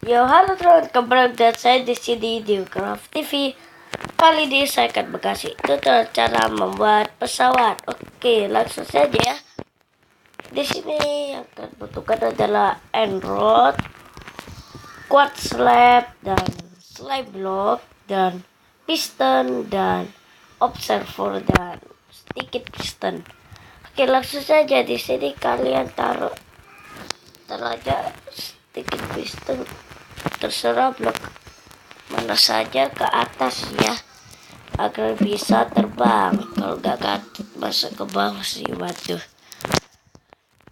Yo, halo teman, kembali dan saya di sini di Craft TV. Kali ini saya akan mengasih tutorial cara membuat pesawat. Oke, langsung saja ya. Di sini yang akan butuhkan adalah end rod, quartz slab, dan slime block, dan piston, dan observer, dan sedikit piston. Oke, langsung saja. Di sini kalian taruh aja sedikit piston, terserah blok mana saja ke atas ya, agar bisa terbang. Kalau gak masuk ke bawah sih, waduh.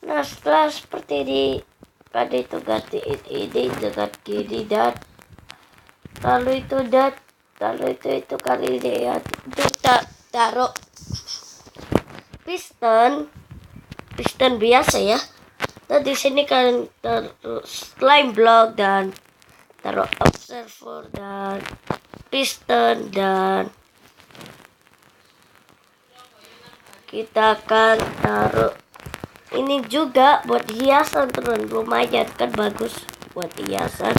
Nah, setelah seperti ini, pada itu gantiin ini dengan gini, dan lalu itu kali ini ya, kita taruh piston biasa ya. Nah, di sini kalian taruh slime block dan taruh observer dan piston, dan kita akan taruh ini juga buat hiasan teman, lumayan kan, bagus buat hiasan.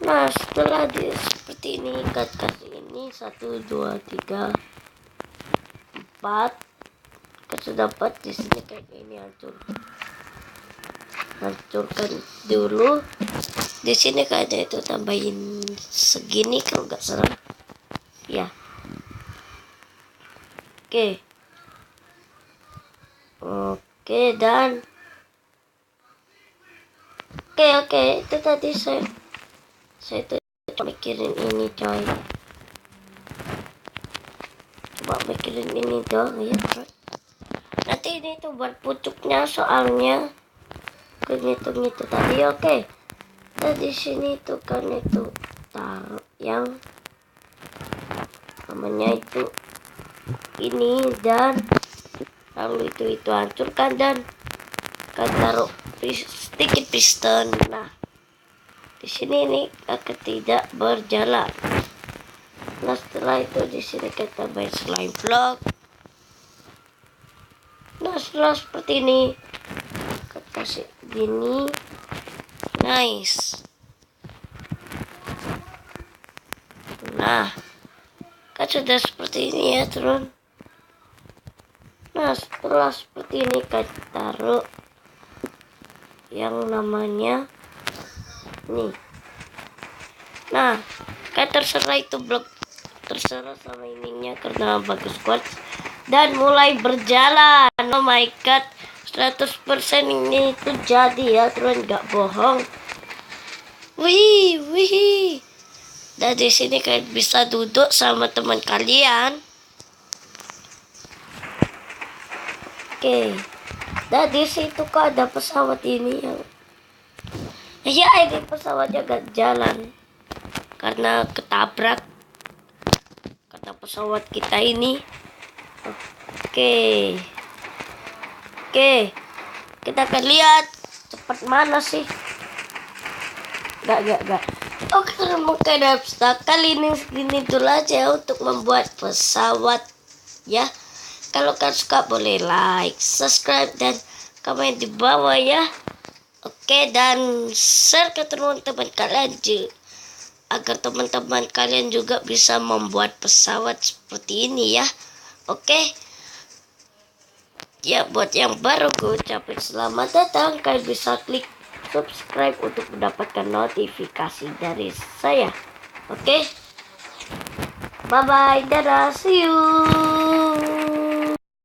Nah, setelah seperti ini, kasih ini 1 2 3 4 kan sudah 4. Di sini kayak ini, hancurkan dulu. Di sini kayaknya itu tambahin segini kalau nggak salah ya. Oke, dan oke, itu tadi saya tuh mikirin ini coy, coba mikirin ini dong ya coy. Nanti ini tuh buat pucuknya, soalnya ngitung itu tadi. Oke. Nah, di sini tuh kan itu taruh yang namanya itu ini, dan lalu itu hancurkan, dan kan taruh sedikit piston. Nah, di sini ini akan tidak berjalan. Nah, setelah itu di sini kita tambah slime block. Nah, setelah seperti ini kita kasih gini, nice. Nah, kan sudah seperti ini ya teman. Nah, setelah seperti ini kita taruh yang namanya nih. Nah, kan terserah itu blok, terserah sama ininya karena bagus quartz, dan mulai berjalan. Oh my god, 100% ini itu jadi ya teman, nggak bohong. Wih. Dan di sini kalian bisa duduk sama teman kalian. Oke. Dan di situ kok ada pesawat ini yang ya, ini pesawatnya gak jalan karena ketabrak karena pesawat kita ini. Oke. Kita akan lihat cepat mana sih. Gak. Oke, mungkin kali ini segini dulu aja untuk membuat pesawat ya. Kalau kalian suka boleh like, subscribe, dan komen di bawah ya. Oke, dan share ke teman-teman kalian agar teman-teman kalian juga bisa membuat pesawat seperti ini ya. Oke. Ya, buat yang baru gue ucapin selamat datang. Kalian bisa klik subscribe untuk mendapatkan notifikasi dari saya. Oke. Bye bye, dadah, see you.